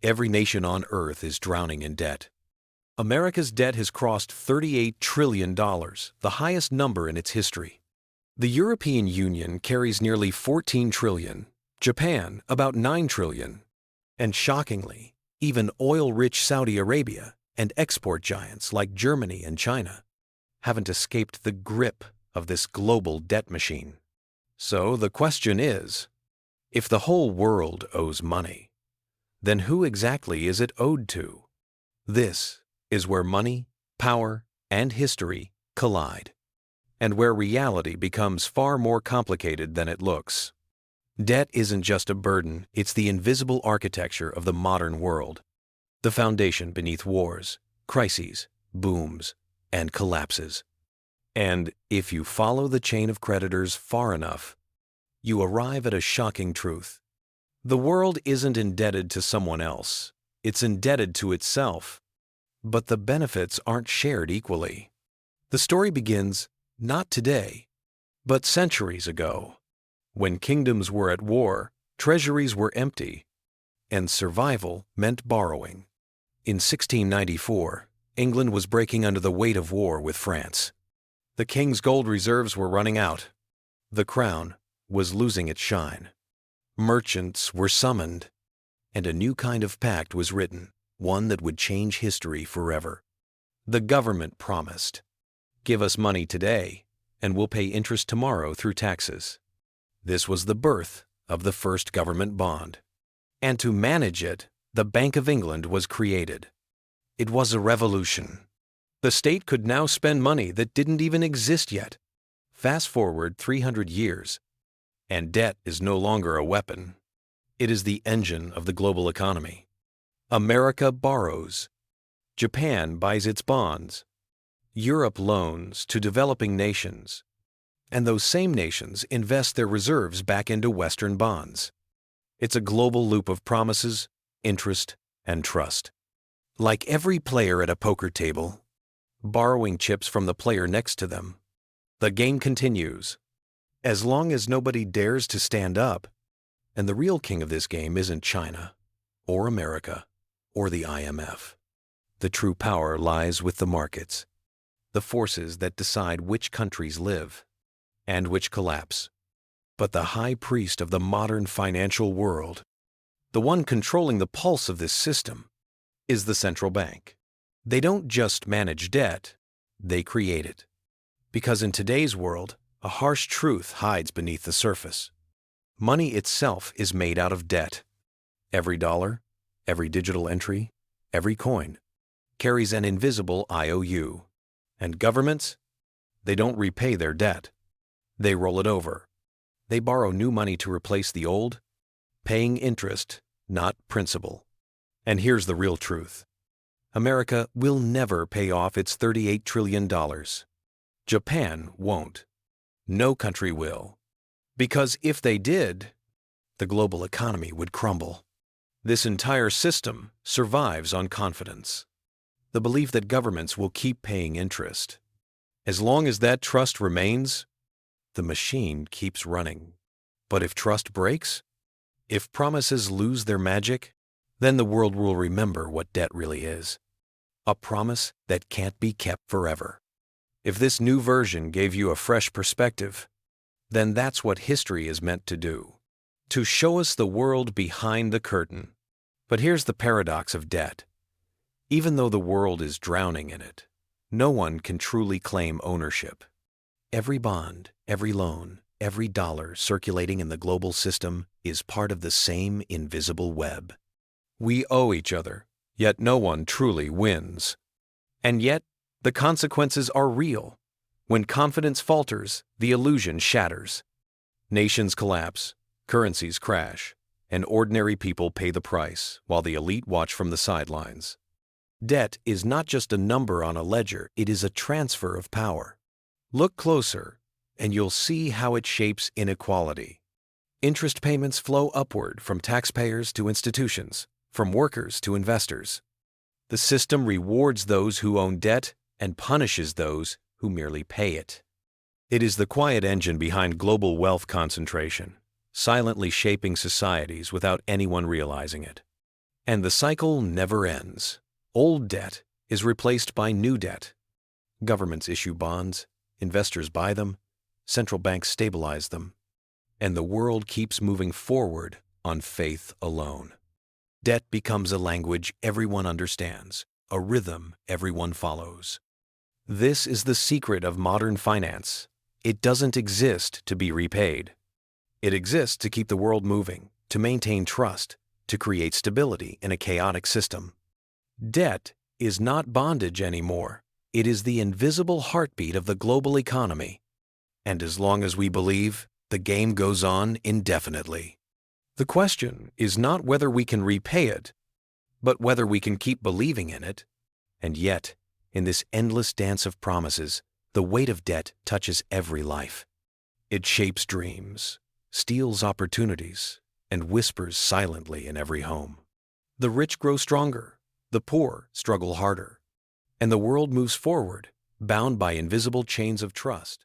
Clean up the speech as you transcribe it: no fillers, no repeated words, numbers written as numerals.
Every nation on Earth is drowning in debt. America's debt has crossed $38 trillion, the highest number in its history. The European Union carries nearly $14 trillion, Japan about $9 trillion, and shockingly, even oil-rich Saudi Arabia and export giants like Germany and China haven't escaped the grip of this global debt machine. So the question is, if the whole world owes money, then who exactly is it owed to? This is where money, power, and history collide, and where reality becomes far more complicated than it looks. Debt isn't just a burden, it's the invisible architecture of the modern world, the foundation beneath wars, crises, booms, and collapses. And if you follow the chain of creditors far enough, you arrive at a shocking truth. The world isn't indebted to someone else, it's indebted to itself. But the benefits aren't shared equally. The story begins not today, but centuries ago, when kingdoms were at war, treasuries were empty, and survival meant borrowing. In 1694, England was breaking under the weight of war with France. The king's gold reserves were running out. The crown was losing its shine. Merchants were summoned, and a new kind of pact was written, one that would change history forever. The government promised, "Give us money today, and we'll pay interest tomorrow through taxes." This was the birth of the first government bond. And to manage it, the Bank of England was created. It was a revolution. The state could now spend money that didn't even exist yet. Fast forward 300 years, and debt is no longer a weapon. It is the engine of the global economy. America borrows. Japan buys its bonds. Europe loans to developing nations. And those same nations invest their reserves back into Western bonds. It's a global loop of promises, interest, and trust. Like every player at a poker table, borrowing chips from the player next to them, the game continues. As long as nobody dares to stand up, and the real king of this game isn't China, or America, or the IMF. The true power lies with the markets, the forces that decide which countries live and which collapse. But the high priest of the modern financial world, the one controlling the pulse of this system, is the central bank. They don't just manage debt, they create it. Because in today's world, a harsh truth hides beneath the surface. Money itself is made out of debt. Every dollar, every digital entry, every coin, carries an invisible IOU. And governments? They don't repay their debt. They roll it over. They borrow new money to replace the old, paying interest, not principal. And here's the real truth. America will never pay off its $38 trillion. Japan won't. No country will. Because if they did, the global economy would crumble. This entire system survives on confidence. The belief that governments will keep paying interest. As long as that trust remains, the machine keeps running. But if trust breaks, if promises lose their magic, then the world will remember what debt really is. A promise that can't be kept forever. If this new version gave you a fresh perspective, then that's what history is meant to do. To show us the world behind the curtain. But here's the paradox of debt. Even though the world is drowning in it, no one can truly claim ownership. Every bond, every loan, every dollar circulating in the global system is part of the same invisible web. We owe each other, yet no one truly wins. And yet, the consequences are real. When confidence falters, the illusion shatters. Nations collapse, currencies crash, and ordinary people pay the price while the elite watch from the sidelines. Debt is not just a number on a ledger, it is a transfer of power. Look closer, and you'll see how it shapes inequality. Interest payments flow upward from taxpayers to institutions, from workers to investors. The system rewards those who own debt and punishes those who merely pay it. It is the quiet engine behind global wealth concentration, silently shaping societies without anyone realizing it. And the cycle never ends. Old debt is replaced by new debt. Governments issue bonds, investors buy them, central banks stabilize them, and the world keeps moving forward on faith alone. Debt becomes a language everyone understands, a rhythm everyone follows. This is the secret of modern finance. It doesn't exist to be repaid. It exists to keep the world moving, to maintain trust, to create stability in a chaotic system. Debt is not bondage anymore. It is the invisible heartbeat of the global economy. And as long as we believe, the game goes on indefinitely. The question is not whether we can repay it, but whether we can keep believing in it. And yet, in this endless dance of promises, the weight of debt touches every life. It shapes dreams, steals opportunities, and whispers silently in every home. The rich grow stronger, the poor struggle harder, and the world moves forward, bound by invisible chains of trust.